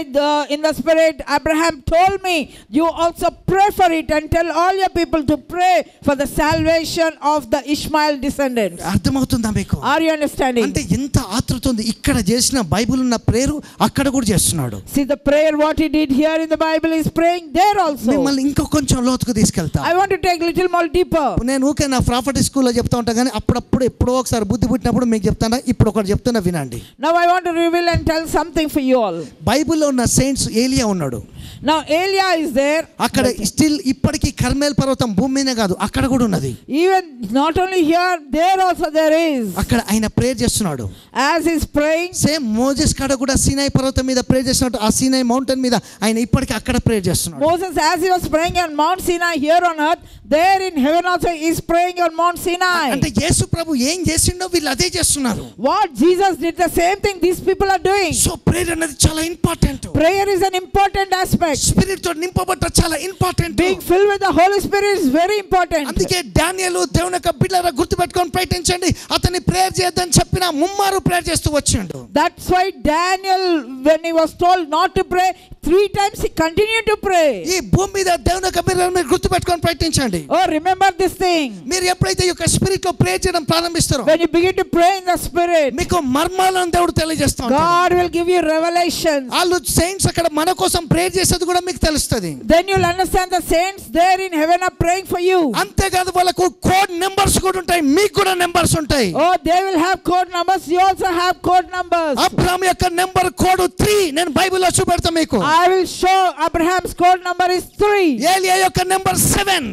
in the spirit Abraham told me, you also pray for it and tell all your people to pray for the salvation of the Ishmael descendants. అర్థమవుతుందా మీకు? Are you understanding? అంటే ఎంత ఆతృత ఉంది. ఇక్కడ చేసిన బైబిల్ ఉన్న prayer అక్కడ కూడా చేస్తున్నాడు. See, the prayer what he did here in the Bible is praying there also. మిమ్మల్ని ఇంకో కొంచెం లోతుకు తీసుకెళ్తా. I want to take little more deeper. నేను ఊకే నా ప్రాఫిట్ స్కూల్లో చెప్తా ఉంటా, కానీ అప్పుడప్పుడు ఎప్పుడో ఒకసారి బుద్ధి పుట్టినప్పుడు మీకు చెప్తాను. ఇప్పుడు ఒకటి చెప్తున్నా వినండి. Now I want to reveal and tell something for you all. బైబిల్లో ఉన్న సెయింట్స్ ఏలియా ఉన్నాడు. Now Elia is there. అక్కడ స్టిల్ ఇప్పటికీ కర్మేల్ పర్వతం భూమి మీదనే కాదు అక్కడ కూడా ఉన్నది. Even not only here, there also there is. అక్కడ ఆయన ప్రేయర్ చేస్తున్నాడు. As he's praying, same Moses కాడ కూడా సీనాయి పర్వతం మీద ప్రేయర్ చేస్తున్నట్టు ఆ సీనాయి మౌంటైన్ మీద ఆయన ఇప్పటికీ అక్కడ ప్రేయర్ చేస్తున్నాడు. Moses, as he was praying on Mount Sinai here on earth, there in heaven also is praying on Mount Sinai. అంటే యేసు ప్రభు ఏం చేసిండో వీళ్ళు అదే చేస్తున్నారు. What Jesus did, the same thing these people are doing. So prayer అనేది చాలా important. Prayer is an important aspect. Spirit తో నింపబడ్డ చాలా important. Being filled with the Holy Spirit is very important. అందుకే డానియేలు దేవుని యొక్క బిడ్డలారా గుర్తుపెట్టుకొని ప్రయత్నించండి, అతని ప్రేయర్ చేయొద్దని చెప్పిన ముమ్మారు ప్రేయర్ చేస్తూ వచ్చిండు. That's why Daniel, when he was told not to pray, 3 times he continued to pray. ఈ భూమి మీద దేవుని యొక్క బిడ్డలను మీరు గుర్తుపెట్టుకొని ప్రయత్నించండి. Oh, remember this thing. మీరు ఎప్పుడైతే ఈ యొక్క స్పిరిట్ లో ప్రేయర్ చేయడం ప్రారంభిస్తారో, When you begin to pray in the Spirit, మీకు మర్మాలను దేవుడు తెలియజేస్తా ఉంటాడు. God will give you revelations. వాళ్ళు సెయింట్స్ అక్కడ మన కోసం ప్రేయర్ చేసేది కూడా మీకు తెలుస్తుంది. Then you'll understand the saints there in heaven are praying for you. అంతేకాదు వాళ్ళకు కోడ్ నెంబర్స్ కూడా ఉంటాయి, మీకు కూడా నెంబర్స్ ఉంటాయి. Oh, they will have code numbers. You also have code numbers. Abraham యొక్క నెంబర్ కోడ్ 3 నేను బైబిల్లో చూపెడతా మీకు. I will show Abraham's code number is 3. ఏలియా యొక్క number 7.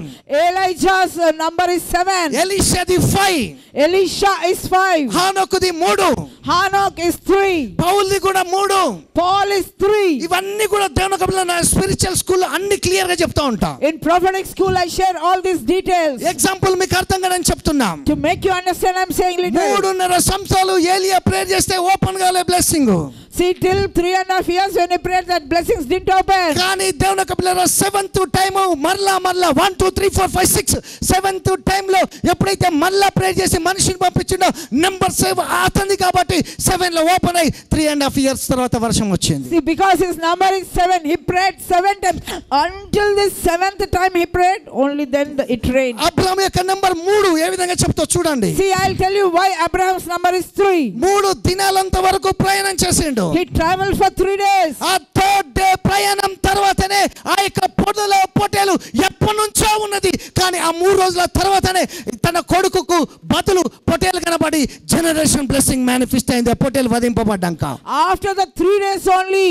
Elijah's number is 7. ఎలీషాది 5. Elisha is 5. హానోకుది 3. Hanok is 3. పౌల్ది కూడా 3. Paul is 3. ఇవన్నీ కూడా దేవుని యొక్క నా స్పిరిచువల్ స్కూల్ అన్ని క్లియర్ గా చెప్తా ఉంటా. In prophetic school I share all these details. Example మీకు అర్థం కాదని చెప్తున్నా. To make you understand, I'm saying little. 3.5 సంవత్సరాలు ఏలియా ప్రేయర్ చేస్తే ఓపెన్ కాలే blessing. See, till 3.5 years when he prayed, that blessings didn't open. కానీ దేవుని యొక్క పిల్లల 7th టైం మరలా 1 2 3 4 5 6 7th టైం లో ఎప్పుడైతే మరలా ప్రేయర్ చేసి మనిషిని పంపించిండో నెంబర్ 7 అతనిది కాబట్టి 7 లో ఓపెన్ అయ్యి 3.5 ఇయర్స్ తర్వాత వర్షం వచ్చింది. See, because his number is 7, he prayed 7 times. Until this 7th time he prayed, only then it rained. Abraham యొక్క నెంబర్ 3 ఏ విధంగా చెప్తా చూడండి. See, I'll tell you why Abraham's number is 3. 3 దినాలంత వరకు ప్రయాణం చేసిండు. He traveled for 3 days. ఆ 3rd day ప్రయాణం తర్వాతనే ఆ యొక్క పొట్టేలు ఎప్పటి నుంచో ఉన్నది, కానీ ఆ 3 రోజుల తర్వాతనే తన కొడుకుకు బదులు పొట్టేలు కనబడి జనరేషన్ బ్లెస్సింగ్ మేనిఫెస్ట్ అయింది. పొట్టేలు వధింపబడ్డాక After the 3 days only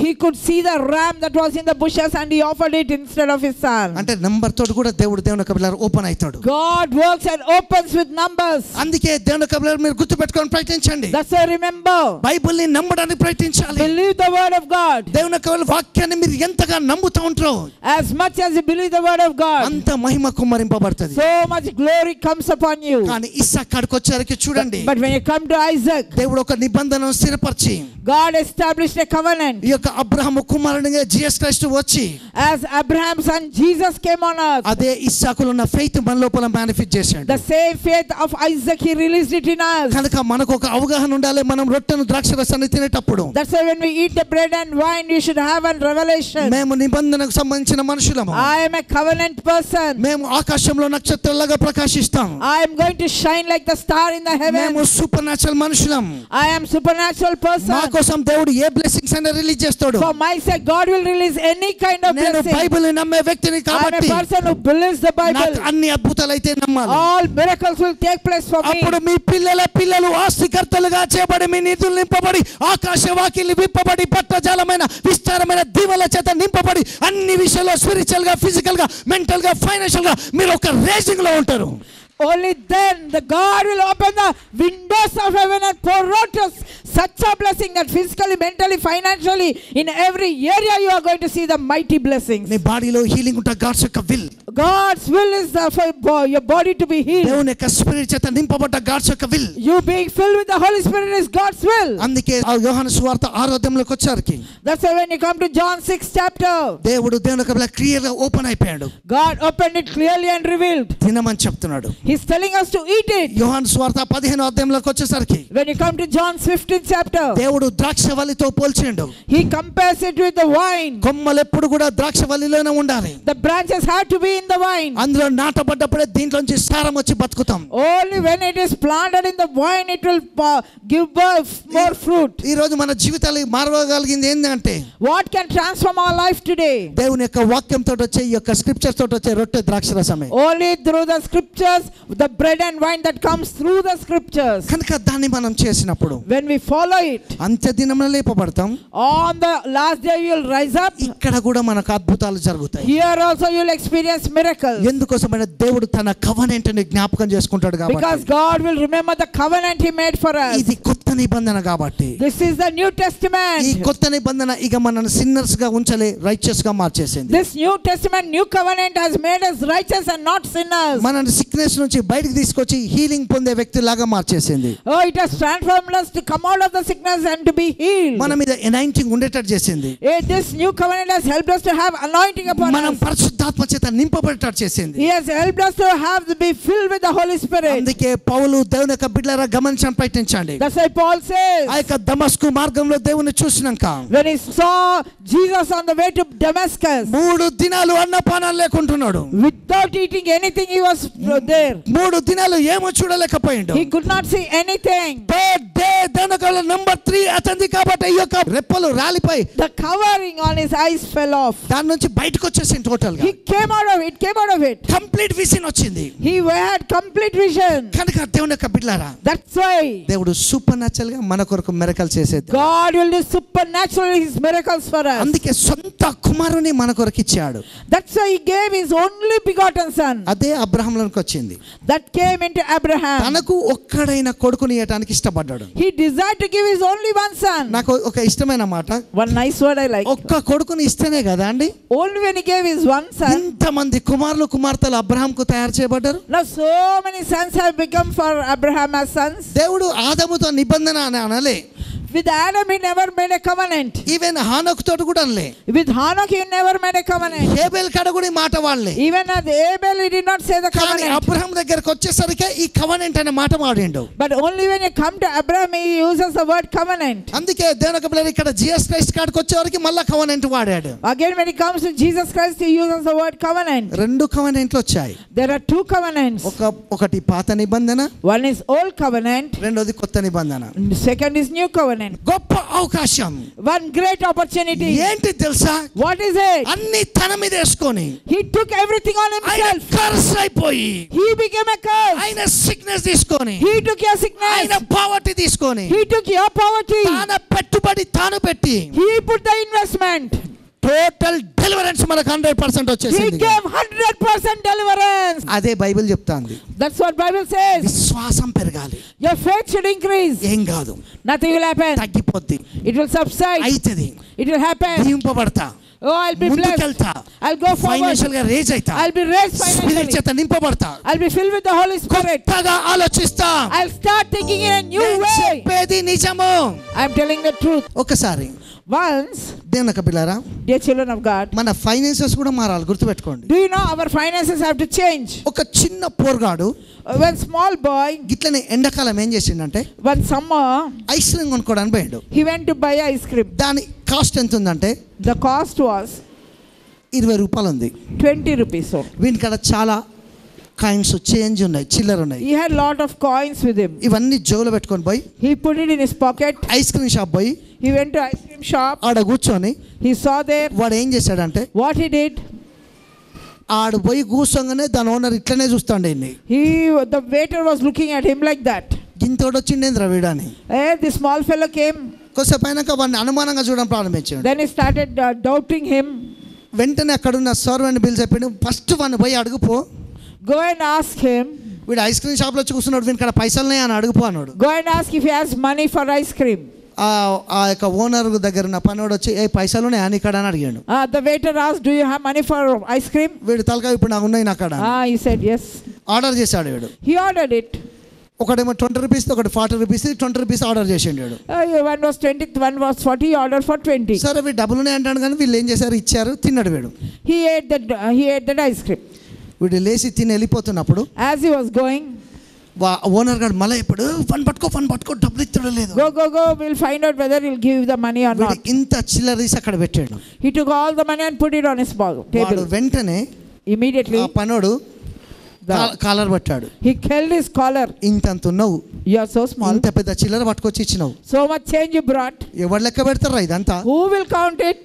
he could see the ram that was in the bushes and he offered it instead of his son. అంటే నంబర్ తోటి కూడా దేవుని యొక్క పిల్లలు ఓపెన్ అవుతాడు. God works and opens with numbers. అందుకే దేవుని యొక్క పిల్లలు మీరు గుర్తుపెట్టుకొని ప్రయత్నించండి. That's why remember, బైబిల్ ని నమ్మడానికి ప్రయత్నించాలి. believe the word of God. దేవుని యొక్క వాక్యాన్ని మీరు ఎంతగా నమ్ముతూ ఉంటారో As much as you believe the word of God, అంత మహిమ కుమ్మరింపబడుతుంది. so much glory comes upon you. కానీ ఇస్సాకు కాడికి వచ్చేసరికి చూడండి, But when you come to Isaac, దేవుడు ఒక నిబంధనను స్థిరపరిచి God established a covenant. ఈ యొక్క అబ్రహాము కుమారునిగా జీసస్ క్రైస్ట్ వచ్చి As Abraham's son Jesus came on earth, అదే ఇస్సాకులో ఉన్న ఫెయిత్ మన లోపల మేనిఫెస్ట్ చేశాడు. the same faith of Isaac he released it in us. కనుక మనకు ఒక అవగాహన ఉండాలి. మనం రొట్టెను ద్రాక్షరసాన్ని తినేటప్పుడు That's why when we eat the bread and wine, you should have a revelation. మేము నిబంధనకు సంబంధించిన మనుషులము. I am a covenant person. మేము ఆకాశంలో నక్షత్రాలుగా ప్రకాశిస్తాం. I am going to shine like the star in the మేము heavens. సూపర్ న్యాచురల్ మనుషులం. I am supernatural మా person. కోసం దేవుడు ఏ బ్లెస్సింగ్స్ అయినా రిలీజ్ చేస్తాడు. For my sake, God will release any kind of నేను blessing. బైబిల్ ని నమ్మే వ్యక్తిని I am a కాబట్టి person who believes the Bible. నాకు అన్ని అద్భుతాలు అయితే నమ్మాలి. All miracles will take place for me. అప్పుడు మీ పిల్లలు ఆస్తికర్తలుగా చేయబడి మీ నిధులు నింపబడి ఆకాశ వాకిలి విప్పబడి పట్టజాలమైన విస్తారమైన దీవెనల చేత నింపబడి అన్ని విషయాల్లో స్పిరిచువల్ గా ఫిజికల్ గా మెంటల్ గా ఫైనాన్షియల్ గా మీరు ఒక రేసింగ్ లో ఉంటారు. Only then the God will open the windows of heaven and pour out us such a blessing that physically, mentally, financially, in every area you are going to see the mighty blessings. నీ బాడీలో healing ఉంటా. God's యొక్క will, God's will is for your body to be healed. దేవుని యొక్క spirit చేత నింపబడ్డ God's యొక్క will. You being filled with the Holy Spirit is God's will. అందుకే ఆ యోహాను సువార్త 6వ అధ్యాయంలోకి వచ్చారికి That's why when you come to John 6 chapter, దేవుని యొక్క క్లియర్ గా ఓపెన్ అయిపోయాడు. God opened it clearly and revealed. తినమని చెప్తున్నాడు. He's telling us to eat it. యోహాను సువార్త 15వ అధ్యాయంలోకి వచ్చేసరికి When you come to John 15th chapter, దేవుడు ద్రాక్షవల్లితో పోల్చిండు. he compares it with the wine. కొమ్మలు ఎప్పుడు కూడా ద్రాక్షవల్లిలోనే ఉండాలి. The branches have to be in the vine. అందులో నాటబడ్డప్పుడే దీంట్లోంచి సారం వచ్చి బతుకుతాం. Only when it is planted in the vine it will give birth more fruit. ఈ రోజు మన జీవితాలు మారగలిగింది ఏంటంటే, What can transform our life today? దేవుని యొక్క వాక్యం తోటి వచ్చే, ఈ యొక్క స్క్రిప్చర్స్ తోటి వచ్చే రొట్టె ద్రాక్షరసమే. Only through the scriptures, the bread and wine that comes through the scriptures. కనుక దాన్ని మనం చేసినప్పుడు, When we follow it, అంత్య దినమున లేపబడతాం. on the last day you will rise up. ఇక్కడ కూడా మనకు అద్భుతాలు జరుగుతాయి. Here also you will experience miracles. ఎందుకోసమైనా దేవుడు తన కవెనెంట్ ని జ్ఞాపకం చేసుకుంటాడు కాబట్టి. Because God will remember the covenant he made for us. ఇది కొత్త నిబంధన కాబట్టి. This is the New Testament. ఈ కొత్త నిబంధన ఇక మనల్ని సిన్నర్స్ గా ఉంచలే, రైచియస్ గా మార్చేసింది. This New Testament, New Covenant has made us righteous and not sinners. మనల్ని సిక్నెస్ నుంచి బయటికి తీసుకొచ్చి హీలింగ్ పొందే వ్యక్తి లాగా మార్చేసింది. Oh, it has transformed us to come out of the sickness and to be healed. మన మీద anointing ఉండేటట్టు చేసింది. This New Covenant has helped us to have anointing upon మనం us. పరిశుద్ధాత్మ చేత నింపబడేటట్టు చేసింది. He has helped us to be filled with the Holy Spirit. అందుకే పౌలు దేవుని యొక్క బిడ్డలారా గమనించడం ప్రయత్నించండి. That's why Paul says, ఆ యొక్క దమస్కు మార్గంలో దేవుని చూసినాక, when he saw Jesus on the way to Damascus, 3 దినాలు అన్నపానాలు లేకుంటున్నాడు. without eating anything he was there. 3 దినాలు ఏమో చూడలేకపోయిండు. He could not see anything. Third day దనకల నంబర్ 3 అతనిది కాబట్టి ఈ యొక్క రెప్పలు రాలిపోయి The covering on his eyes fell off. దాని నుంచి బయటకు వచ్చేసింది టోటల్ గా. He came out of it. Complete vision వచ్చింది. He had complete vision. కనుక దేవుని యొక్క బిడ్డలారా, That's why దేవుడు సూపర్ న్యాచురల్ గా మన కొరకు మిరకల్ చేసేది. God will do supernaturally his miracles for us. అందుకే సొంత కుమారుని మన కొరకు ఇచ్చాడు. That's why he gave his only begotten son. అదే అబ్రహాంలోకి వచ్చింది. That came into Abraham. తనకు ఒక్కడైన కొడుకుని ఇవ్వడానికి ఇష్టపడ్డాడు. He desired to give his only one son. నాకు ఒక ఇష్టమైన మాట, One nice word I like. ఒక్క కొడుకుని ఇస్తేనే కదా అండి Only when he gave his one son. ఇంతమంది కుమారులు కుమార్తెలు అబ్రహాంకు తయారు చేయబడ్డారు. Now so many sons have become for Abraham as sons. దేవుడు ఆదాముతో నిబంధన అని అనలే. With Adam he never made a covenant. Even హానోకు తోటి కూడా అనలే. With Hanok he never made a covenant. హేబెల్ కాడ కూడా ఈ మాట వాడలే. Even at Abel he did not say the కానీ covenant. అబ్రహాం దగ్గరికి వచ్చేసరికి ఈ కవెనెంట్ అనే మాట వాడిండు. But only when you come to Abraham he uses the word covenant. అందుకే దేవుని యొక్క బిడ్డలారా, ఇక్కడ జీసస్ క్రైస్ట్ కాడికి వచ్చేవరకు మళ్ళా కవెనెంట్ వాడాడు. Again when he comes to Jesus Christ he uses the word covenant. 2 కవెనెంట్లు వచ్చాయి. There are 2 covenants. ఒకటి పాత నిబంధన, One is old covenant. రెండోది కొత్త నిబంధన. Second is new covenant. గొప్ప అవకాశం. One great opportunity. ఏంటి తెలుసా? What is it? అన్ని తన మీద వేసుకొని He took everything on ఆయన himself. కర్స్ అయిపోయి, He became a curse. ఆయన సిక్నెస్ తీసుకొని, He took your sickness. ఆయన పావర్టీ తీసుకొని, He took your poverty. తన పెట్టుబడి తాను పెట్టి He put the investment. Total deliverance మనకు 100% He వచ్చేసింది. gave 100% deliverance. అదే బైబిల్ చెప్తాంది. That's what Bible says. విశ్వాసం పెరగాలి. Your faith should increase. ఏం కాదు, Nothing will happen. తగ్గిపోద్ది, It will subside. అయితది, It will happen. దీంపబడతా, Oh, I'll be blessed. ముందుకెళ్తా, I'll go forward. ఫైనాన్షియల్ గా రేజ్ అయితా, I'll be raised spirit financially. చేత నింపబడతా, I'll be filled with the Holy Spirit. కొత్తగా ఆలోచిస్తా. I'll start thinking in a new నేను way. చెప్పేది నిజము. I'm telling the truth. ఒకసారి Once, దేవుని యొక్క పిల్లారా, dear children of God, మన ఫైనాన్సెస్ కూడా మారాలి, గుర్తుపెట్టుకోండి. do you know our finances have to change? ఒక చిన్న పోర్గాడు One small boy, గిట్లనే ఎండాకాలం ఏం చేసిండంటే one summer, ఐస్ క్రీమ్ కొనుక్కోవడానికి పోయాడు. he went to buy ice cream. దాని కాస్ట్ ఎంత ఉందంటే The cost was 20 రూపాయలు ఉంది. 20 rupees. So వీని కాడ చాలా కాయిన్స్ చేంజ్ ఉన్నాయి, చిల్లర ఉన్నాయి. he had lot of coins with him. ఇవన్నీ జోలో పెట్టుకొని పోయి He put it in his pocket. Ice cream shop పోయి He went to ice cream shop. ఆడ కూర్చొని He saw there. వాడు ఏం చేశాడంటే, What he did, ఆడు పోయి కూర్చోగానే దాని ఓనర్ ఇట్లనే చూస్తాండి. the waiter was looking at him like that. గింతోడు వచ్చిండేంద్ర వీడని. The small fellow came. కొద్దిసేపు అయినాక వాడిని అనుమానంగా చూడడం ప్రారంభించాడు. Then he started doubting him. వెంటనే అక్కడున్న సర్వెంట్ బిల్ చెప్పిండు, ఫస్ట్ వాడిని పోయి అడుగుపో, Go and ask him. వీడు ఐస్ క్రీమ్ షాప్లో వచ్చి కూర్చున్నాడు, వీని కాడ పైసలున్నాయి అని అడుగుపో అన్నాడు. Go and ask if he has money for ice cream. ఆ యొక్క ఓనర్ దగ్గర ఉన్న పనివాడు వచ్చి ఏ పైసలు ఉన్నాయి అని ఇక్కడ అని అడిగాడు. The waiter asked, do you have money for ice cream? వీడు తలకాయ ఇప్పుడు నాకు ఉన్నాయి నాక్కడ. He said yes. ఆర్డర్ చేశాడు వీడు. He ordered it. ఒకటేమో 20 రూపీస్, ఒకటి 40 రూపీస్, 20 రూపీస్ ఆర్డర్ చేసిండు వీడు. One was 20, one was 40. He ordered for 20. సరే వీడు డబ్బులు ఉన్నాయి అంటాడు, కానీ వీళ్ళు ఏం చేశారు, ఇచ్చారు, తిన్నాడు వీడు. He ate that ice cream. వీడు లేచి తిని వెళ్ళిపోతున్నప్పుడు As he was going, owner గారు మళ్ళీ ఇప్పుడు ఫన్ పట్టుకో డబ్బులు ఇస్తాడో లేదు. Go. We'll find out whether he'll give the money or not. ఇంత చిల్లర తీసి అక్కడ పెట్టాడు. He took all the money and put it on his table. వాడు వెంటనే Immediately ఆ పనోడు కాలర్ పట్టాడు. he held his collar. ఇంతంత ఉన్నావు, You are so small. ఇంత పెద్ద చిల్లర పట్టుకొచ్చి ఇచ్చినావు, So much change you brought. ఎవరు లెక్క పెడతారా ఇదంతా? Who will count it?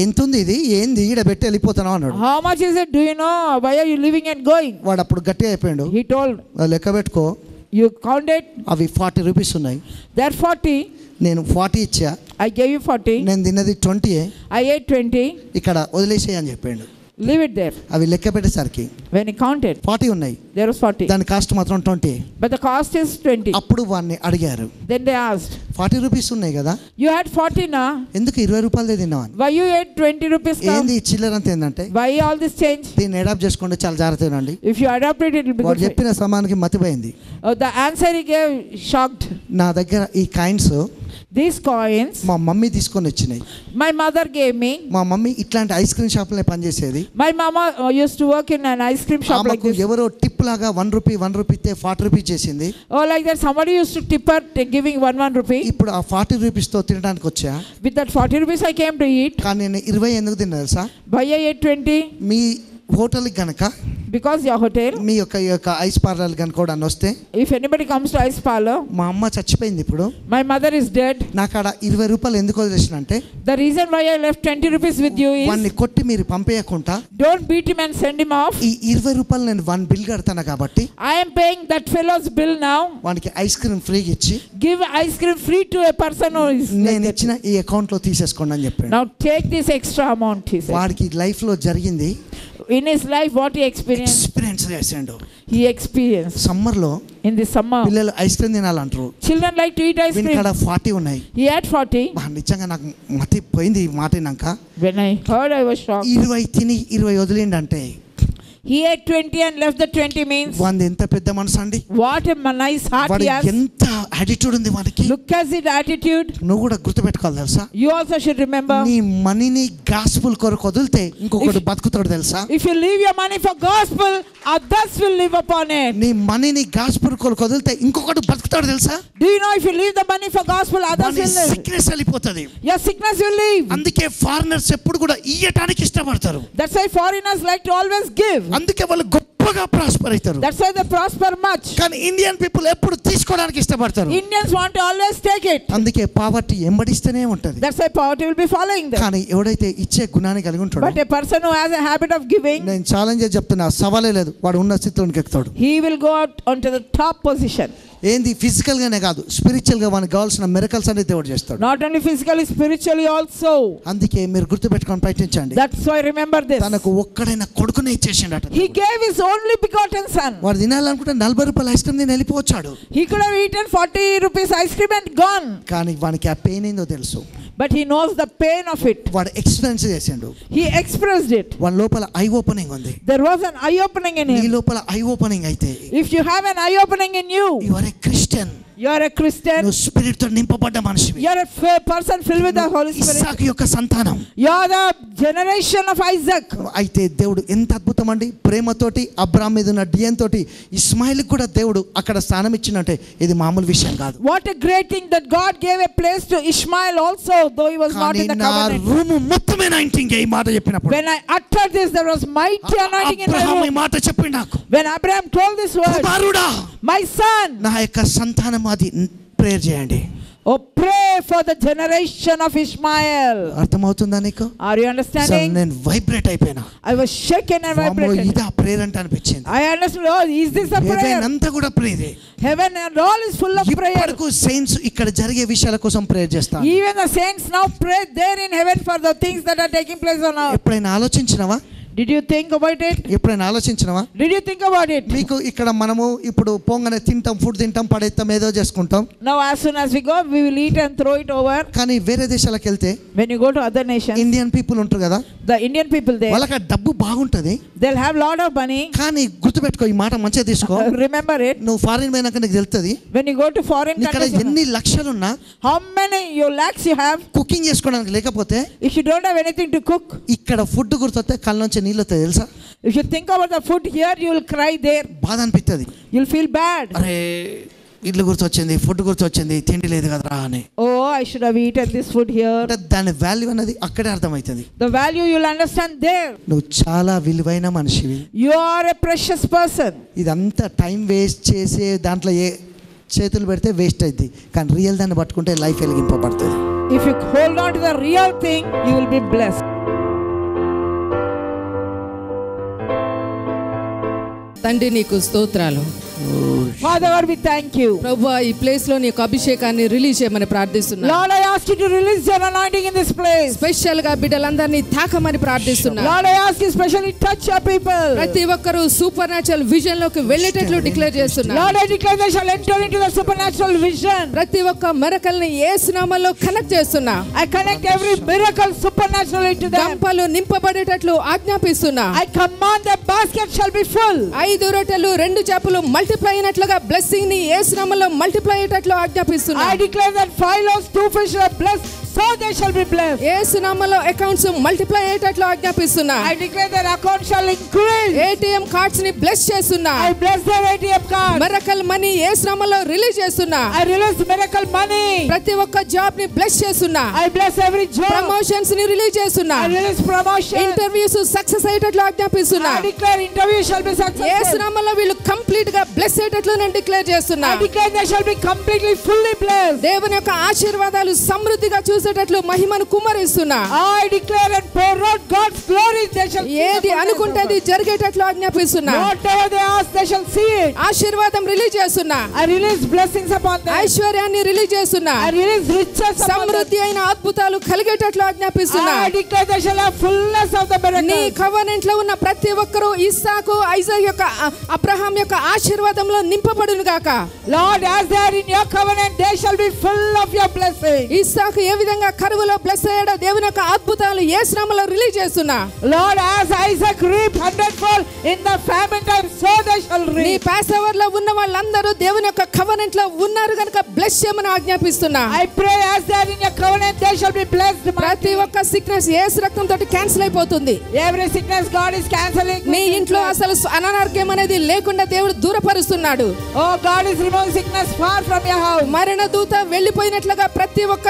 ఎంత ఉంది ఇది, ఏంది ఈడ పెట్టి వెళ్ళిపోతున్నావు అన్నాడు. How much is it? Do you know? Why are you leaving and going? వాడు అప్పుడు గట్టిగా అయిపోయాడు. He told, లెక్క పెట్టుకో, you count it. అవి 40 రూపీస్ ఉన్నాయి. There 40. నేను 40 ఇచ్చా, I gave you 40. నేను తిన్నది 20. I ate 20. ఇక్కడ వదిలేసేయి అని చెప్పాడు. Leave it there. అవి లెక్క పెట్టేసరికి When he counted, 40 ఉన్నాయి, there was 40. దాని కాస్ట్ మాత్రం 20. But the cost is 20. అప్పుడు వాడిని అడిగారు, Then they asked, 40 రూపీస్ ఉన్నాయి కదా, you had 40 na? ఎందుకు 20 రూపాయలదే తిన్నావని? Why you ate 20 rupees now? ఏంది చిల్లర అంత ఏంటంటే, Why all this change? దీన్ని అడాప్ట్ చేసుకోండి, చాలా జాగ్రత్తగా. If you adopt it, it will be వాడు good. చెప్పిన సమానికి మతిపోయింది. The answer he gave shocked. నా దగ్గర ఈ కాయిన్స్ These coins మా మమ్మీ తీసుకొని వచ్చినాయి. my mother gave me. మా మమ్మీ ఇట్లాంటి ఐస్ క్రీమ్ షాప్లో పనిచేసేది. My mama used to work in an ice cream shop like ఆమెకు this. ఎవరో టిప్ లాగా 1 రూపీ ఇస్తే 40 రూపీస్ చేసింది. Oh, like that somebody used to tip her giving 1 rupee. ఇప్పుడు ఆ 40 రూపీస్తో తినడానికి వచ్చా. With that 40 rupees I came to eat. కానీ నేను 20 ఎందుకు తిన్నా తెలుసా? Why I ate 20? మీ హోటల్కి గనక, Because your hotel, మీ యొక్క ఐస్ పార్లర్ కనుక కూడా వస్తే, if anybody comes to ice parlor, మా అమ్మ చచ్చిపోయింది, ఇప్పుడు my mother is dead. నాకు ఆడ 20 రూపాయలు ఎందుకు వదిలేసిన అంటే, The reason why I left 20 rupees with you is, వాడిని కొట్టి మీరు పంపేయకుండా don't beat him and send him off. ఈ 20 రూపాయలు నేను 1 బిల్ కడతాను కాబట్టి I am paying that fellow's bill now. వానికి ఐస్ క్రీమ్ ఫ్రీగా ఇచ్చి, Give ice cream free to a person who is like నేను that. ఇచ్చిన ఈ అకౌంట్లో తీసేసుకోండి అని చెప్పాడు. Now take this extra amount, he said. వాడికి లైఫ్లో జరిగింది, In his life, what he experienced, experience చేసాడు. he experienced. సమ్మర్లో In the summer, పిల్లలు ఐస్ క్రీమ్ తినాలంటారు, children like to eat ice వీని cream. కాడ 40 ఉన్నాయి. He had 40. నిజంగా నాకు మతి పోయింది ఈ మాట విన్నాక. When I heard, I was shocked. 20 తిని 20 వదిలేండంటే, He ate 20 and left the 20 means, వాడి ఎంత పెద్ద మనసు అండి. what a nice heart వాడి he has. ఎంత యాటిట్యూడ్ ఉంది వాడికి. Look at his attitude. నువ్వు కూడా గుర్తుపెట్టుకోవాలి తెలుసా, You also should remember, నీ మనీని గాస్పుల్ కొరకు వదిలితే ఇంకొకటి బతుకుతాడు తెలుసా. if you leave your money for gospel, others will live upon it. నీ మనీని గాస్పుల్ కొరకు వదిలితే ఇంకొకటి బతుకుతాడు తెలుసా. Do you know, if you leave the money for gospel, others will live. Sickness వెళ్ళిపోతుంది. Your sickness will leave. అందుకే foreigners ఎప్పుడు కూడా ఇయ్యటానికి ఇష్టపడతారు. That's why foreigners like to always give. అందుకే వాళ్ళు గొప్పగా ప్రాస్పర్ అవుతారు. That's why they prosper much. కానీ ఇండియన్ పీపుల్ ఎప్పుడు తీసుకోవడానికి ఇష్టపడతారు. Indians want to always take it. అందుకే పావర్టీ ఎంబడిస్తూనే ఉంటది. That's why poverty will be following them. కానీ ఎవడైతే ఇచ్చే గుణాన్ని కలిగి ఉంటాడో, But a person who has a habit of giving, నేను ఛాలెంజ్ చెప్తున్నా, సవాలే లేదు, వాడు ఉన్న స్థితిలోకి ఎక్కుతాడు. he will go out onto the top position. ఏంది ఫిజికల్ గానే కాదు, స్పిరిచువల్ గా వానికి కావాల్సిన మిరకల్స్ అన్ని దేవుడు చేస్తాడు. Not only physically, spiritually also. అందుకే మీరు గుర్తుపెట్టుకొని ప్రయత్నించండి. That's why remember this. తనకు ఒక్కడైన కొడుకునే ఇచ్చేసిండట. He gave his only begotten son. వాడు తినాలనుకుంటే 40 రూపాయల ఐస్ క్రీమ్ తిని వెళ్ళిపోవచ్చాడు. He could have eaten 40 rupees ice cream and gone. కానీ వానికి ఆ పెయిన్ ఏందో తెలుసు. But he knows the pain of it. వాడు ఎక్స్పీరియన్స్ చేసిండు. He expressed it. వాడి లోపల ఐ ఓపెనింగ్ ఉంది. There was an eye opening in నీ him. లోపల ఐ ఓపెనింగ్ అయితే, If you have an eye opening in you, you are a Christian. you are a Christian. నువ్వు spirit తో నింపబడ్డ మనిషివి. You are a person filled with the Holy Spirit. ఇస్సాకు యొక్క సంతానం. You are the generation of Isaac. అయితే దేవుడు ఎంత అద్భుతం అండి, ప్రేమతోటి అబ్రాహాం మీద ఉన్న డిఎన్ తోటి ఇస్మాయిల్కి కూడా దేవుడు అక్కడ స్థానం ఇచ్చినట్టే, ఇది మామూలు విషయం కాదు. What a great thing that God gave a place to Ishmael also, though he was not in the covenant. Room మొత్తమే anointing ఈ మాట చెప్పినప్పుడు, When I uttered this, there was mighty anointing in my Abraham ఈ room. మాట చెప్పి నాకు, When Abraham told this word, కుమారుడా, my son, నా యొక్క సంతానం అది ప్రేయర్ చేయండి. oh, pray for the generation of Ishmael. అర్థమవుతుందా నీకు? Are you understanding? నేను వైబ్రేట్ అయిపోయినా, I was shaken and vibrated. ఇదా ప్రేయర్ అంటే అనిపించింది. I understood, oh, is this a prayer? Heaven అంతా కూడా ప్రేయరే. Heaven and all is full of prayer. ఇప్పటికు సెయింట్స్ ఇక్కడ జరిగే విషయాల కోసం ప్రేయర్ చేస్తారు. Even the saints now pray there in heaven for the things that are taking place on earth. ఎప్పుడైనా ఆలోచించినవా? Did you think about it? ఎప్పుడైనా ఆలోచించినవా? Did you think about it? మీకు ఇక్కడ మనము ఇప్పుడు పోంగానే తింటాం, ఫుడ్ తింటాం, పడేస్తాం, ఏదో చేసుకుంటాం. Now as soon as we go, we will eat and throw it over. కానీ వేరే దేశాలకు వెళ్తే, When you go to other nations, Indian people ఉంటారు కదా, the Indian people there, వాళ్ళకి డబ్బు బాగుంటది. they'll have lot of money. కానీ గుర్తుపెట్టుకో, ఈ మాట మంచిగా తీసుకో. Remember it. నువ్వు ఫారిన్ పోయినాక నీకు తెలుస్తుంది, When you go to foreign ఇక్కడ countries, ఎన్ని లక్షలున్నా how many lakhs you have, cooking చేసుకోవడానికి లేకపోతే, if you don't have anything to cook, ఇక్కడ ఫుడ్ గుర్తొస్తే కళ్ళ నుంచి నీళ్ళు వస్తాయి తెలుసా. if you think about the food here, you will cry there. బాధ అనిపిస్తుంది. You'll feel bad. అరే ఇల్లు గుర్తొచ్చింది, ఫుడ్ గుర్తొచ్చింది, తిండి లేదు కదరా అని. Oh, I should have eaten this food here. అంటే దాని వాల్యూ అనేది అక్కడే అర్థమవుతుంది. The value you'll understand there. నువ్వు చాలా విలువైన మనిషివి. You are a precious person. ఇదంతా టైం వేస్ట్ చేసే దాంట్లో ఏ చేతులు పెడితే వేస్ట్ అయింది, కానీ రియల్ దాన్ని పట్టుకుంటే life వెలిగింపబడుతుంది. If you hold on to the real thing, you will be blessed. తండ్రి నీకు స్తోత్రాలు. Father God, we thank you. ప్రభువా ఈ ప్లేస్ లో నీకు అభిషేకాన్ని రిలీజ్ చేయమని ప్రార్థిస్తున్నాను. Lord, I ask you to release your anointing in this place. Special గా బిడ్డలందరినీ తాకమని ప్రార్థిస్తున్నాను. Lord, I ask you specially touch your people. ప్రతి ఒక్కరూ సూపర్ న్యాచురల్ విజన్ లోకి వెళ్ళేటట్లు డిక్లేర్ చేస్తున్నాను. Lord, I declare they shall enter into the supernatural vision. ప్రతి ఒక్క miracle ని యేసు నామములో కనెక్ట్ చేస్తున్నా. I connect every miracle supernaturally to them. గంపలు నింపబడేటట్లు ఆజ్ఞాపిస్తున్నా. I command the basket shall be full. 5 రొట్టెలు 2 చేపలు మల్టిప్లై అయినట్లుగా బ్లెస్సింగ్ ని యేసు నామములో మల్టిప్లై అయ్యేటట్లు ఆజ్ఞాపిస్తున్నా. I declare that 5 loaves 2 fish are blessed, so they shall be blessed. యేసు నామములో అకౌంట్స్ మల్టిప్లై అయ్యేటట్లు ఆజ్ఞాపిస్తున్నా. I declare that account shall increase. ATM cards ని బ్లెస్ చేస్తున్నా. I bless their ATM card. Miracle money యేసు నామములో రిలీజ్ చేస్తున్నా. I release miracle money. ప్రతి ఒక్క జాబ్ ని బ్లెస్ చేస్తున్నా. I bless every job. Promotions ని రిలీజ్ చేస్తున్నా. I release promotion. Interviews success అయ్యేటట్లు ఆజ్ఞాపిస్తున్నా. I declare interview shall be successful. యేసు నామములో వీళ్ళు కంప్లీట్ గా బ్లెస్ అయ్యేటట్లు నేను డిక్లేర్ చేస్తున్నా. I declare they shall be completely fully blessed. దేవుని యొక్క ఆశీర్వాదాలు సమృద్ధిగా చూసేటట్లు మహిమను కుమ్మరిస్తున్నా. I declare and pour out God's glory, they shall see. ఏది అనుకుంటే అది జరిగేటట్లు ఆజ్ఞాపిస్తున్నా. Whatever they ask, they shall see it. ఆశీర్వాదం రిలీజ్ చేస్తున్నా. I release blessings upon them. ఐశ్వర్యాన్ని రిలీజ్ చేస్తున్నా. I release riches upon them. సమృద్ధి అయిన అద్భుతాలు కలిగేటట్లు ఆజ్ఞాపిస్తున్నా. I declare they shall have fullness of the నీ miracles. కవెనెంట్ లో ఉన్న ప్రతి ఒక్కరూ ఇస్సాకు ఐజాక్ యొక్క అబ్రహాం యొక్క ఆశీర్వాదంలో నింపబడును గాక. Lord, as they are in your covenant, they shall be full of your blessing. ఇస్సాకు ఏ విధంగా కరువులో బ్లెస్ అయ్యాడో దేవుని యొక్క అద్భుతాలు యేసు నామములో రిలీజ్ చేస్తున్నా. Lord, as Isaac reaped 100-fold in the famine time, so they shall నీ reap. పాస్ఓవర్ లో ఉన్న వాళ్ళందరూ దేవుని యొక్క కవెనెంట్ లో ఉన్నారు గనుక బ్లెస్ చేయమని ఆజ్ఞాపిస్తున్నా. I pray as they are in your covenant, they shall be blessed. ప్రతి ఒక్క సిక్నెస్ యేసు రక్తంతో క్యాన్సిల్ అయిపోతుంది. Every sickness God is cancelling. నీ ఇంట్లో అసలు అనారోగ్యం అనేది లేకుండా దేవుడు దూరపరుస్తున్నాడు. Oh, God is removing sickness far from your house. మరణ దూత వెళ్ళిపోయినట్లుగా ప్రతి ఒక్క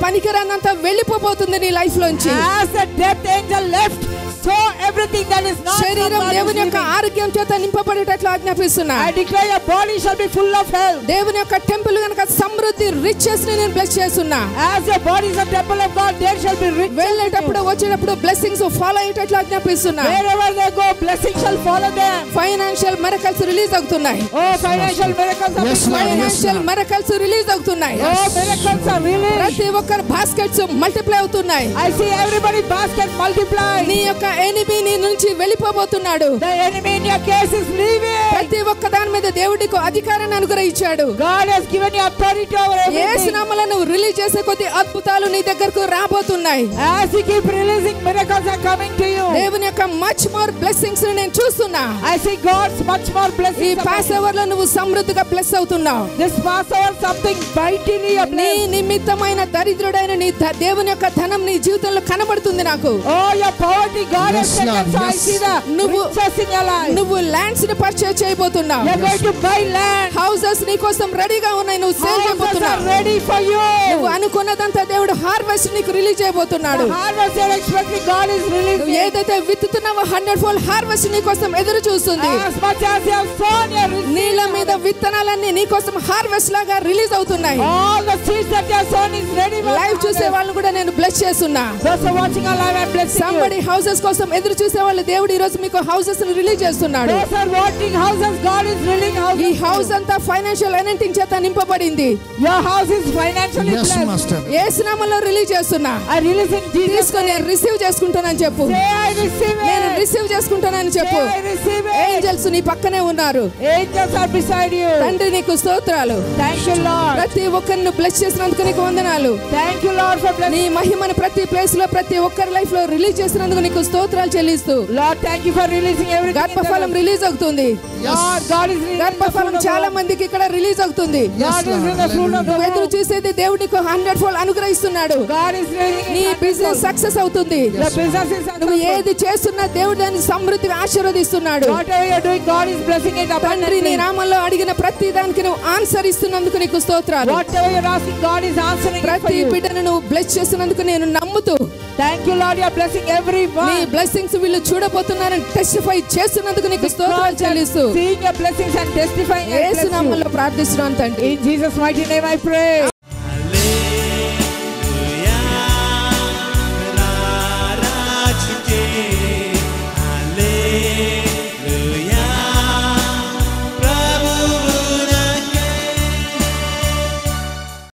పనికిరానంతా వెళ్ళిపోబోతుంది నీ లైఫ్ లోంచి. As the death angel left, so everything that is not శరీరం దేవుని యొక్క ఆరోగ్యం చేత నింపబడేటట్లు ఆజ్ఞాపిస్తున్నా. I declare your body shall be full of health. దేవుని యొక్క టెంపుల్ గనుక సమృద్ధి రిచెస్ ని నేను బ్లెస్ చేస్తున్నా. As your body is a temple of God, there shall be riches. వెళ్ళేటప్పుడు వచ్చేటప్పుడు బ్లెస్సింగ్స్ ఫాలో అయ్యేటట్లు ఆజ్ఞాపిస్తున్నా. Wherever they go, blessings shall follow them. Financial miracles release అవుతున్నాయి. Oh, financial miracles are Yes, Lord. Financial miracles release అవుతున్నాయి. Oh, miracles are released. ప్రతి ఒక్కరి baskets multiply అవుతున్నాయి. I see everybody basket multiply. నీ యొక్క enemy నీ నుంచి వెళ్ళిపోబోతున్నాడు. The enemy in your case is leaving. ప్రతి ఒక్క దాని మీద దేవుడికి అధికారాన్ని అనుగ్రహించాడు. God has given you authority over Yesu everything. నామములో రిలీజ్ చేసే కొద్ది అద్భుతాలు నీ దగ్గరకు రాబోతున్నాయి. As you keep releasing, miracles are coming to you. దేవుని యొక్క మచ్ మోర్ బ్లెస్సింగ్స్ ని నేను చూస్తున్నా. I see God's much more ఈ blessings. పాస్ఓవర్ లో నువ్వు సమృద్ధిగా బ్లెస్ అవుతున్నావు. This Passover something mightily you're నీ blessed. నిమిత్తమైన దరిద్రుడైన నీ దేవుని యొక్క ధనం నీ జీవితంలో కనబడుతుంది నాకు. Oh, your poverty, God has Yes, taken. Lord, So I yes. see the నువ్వు riches in your life. నువ్వు ల్యాండ్స్ ని పర్చేజ్ చేయబోతున్నావు. You're going to buy land. Houses నీ కోసం రెడీగా ఉన్నాయి. నువ్వు సేల్ Houses are చేయబోతున్నావు. ready for you. నువ్వు అనుకున్నదంతా దేవుడు హార్వెస్ట్ నీకు రిలీజ్ చేయబోతున్నాడు. The harvest you're expecting, God is నువ్వు releasing. ఏదైతే విత్తుతున్నావో 100-fold హార్వెస్ట్ నీ కోసం ఎదురు చూస్తుంది. As much as you have sown, you're receiving. నీళ్ళ మీద విత్తనాలన్నీ నీ కోసం హార్వెస్ట్ లాగా రిలీజ్ అవుతున్నాయి. All the seeds that you have sown is ready for live చూసే harvest. వాళ్ళని కూడా నేను బ్లెస్ చేస్తున్నా. Those who are watching our live, I'm blessing somebody you. Houses కోసం ఎదురు చూసే వాళ్ళు దేవుడు ఈ రోజు మీకు హౌసెస్ ని రిలీజ్ చేస్తున్నాడు. Those who are watching houses, God is releasing houses. ఈ హౌస్ అంతా ఫైనాన్షియల్ ఎనెంటింగ్ చేత నింపబడింది. Your house is financially Yes, blessed. Master. యేసు నామములో రిలీజ్ చేస్తున్నా. I release in Jesus' తీసుకొని name. నేను రిసీవ్ చేసుకుంటానని చెప్పు. Say I receive నేను it. రిసీవ్ చేసుకుంటానని చెప్పు. Say I receive it. Angels నీ పక్కనే ఉన్నారు. Angels are beside you. తండ్రి నీకు స్తోత్రాలు. Thank you, Lord. ప్రతి ఒక్కరిని బ్లెస్ చేసినందుకు నీకు వందనాలు. Thank you, Lord, for blessing. నీ మహిమను ప్రతి ప్లేస్ లో ప్రతి ఒక్కరి లైఫ్ లో రిలీజ్ చేసినందుకు నీకు స్తోత్రాలు చెల్లిస్తూ Lord, thank you for releasing everything. in the గర్భఫలం Lord. రిలీజ్ అవుతుంది. Lord, God is releasing the గర్భఫలం fruit of చాలా God. మందికి ఇక్కడ రిలీజ్ అవుతుంది. God is in the fruit of the నువ్వు ఎదురు womb. చూసేది దేవుడు నీకు 100-fold అనుగ్రహిస్తున్నాడు. God is releasing నీ it. బిజినెస్ సక్సెస్ అవుతుంది. The business is నువ్వు successful. ఏది చేస్తున్నా దేవుడు దాన్ని సమృద్ధిగా ఆశీర్వదిస్తున్నాడు. Whatever you are doing, God is blessing it తండ్రి abundantly. నీ నామంలో అడిగిన ప్రతి దానికి నువ్వు ఆన్సర్ ఇస్తున్నందుకు నీకు స్తోత్రాలు. Whatever you are asking, God is answering it for ప్రతి you. బిడ్డను నువ్వు బ్లెస్ చేస్తున్నందుకు నేను నమ్ముతూ Thank you, Lord, you are blessing నీ everyone. బ్లెస్సింగ్స్ వీళ్ళు చూడబోతున్నారని టెస్టిఫై చేస్తున్నందుకు నీకు స్తోత్రాలు చెల్లిస్తూ Seeing your blessings and testifying your Yesu blessings. నామములో ప్రార్థిస్తున్నాను తండ్రి. In Jesus' mighty name I pray.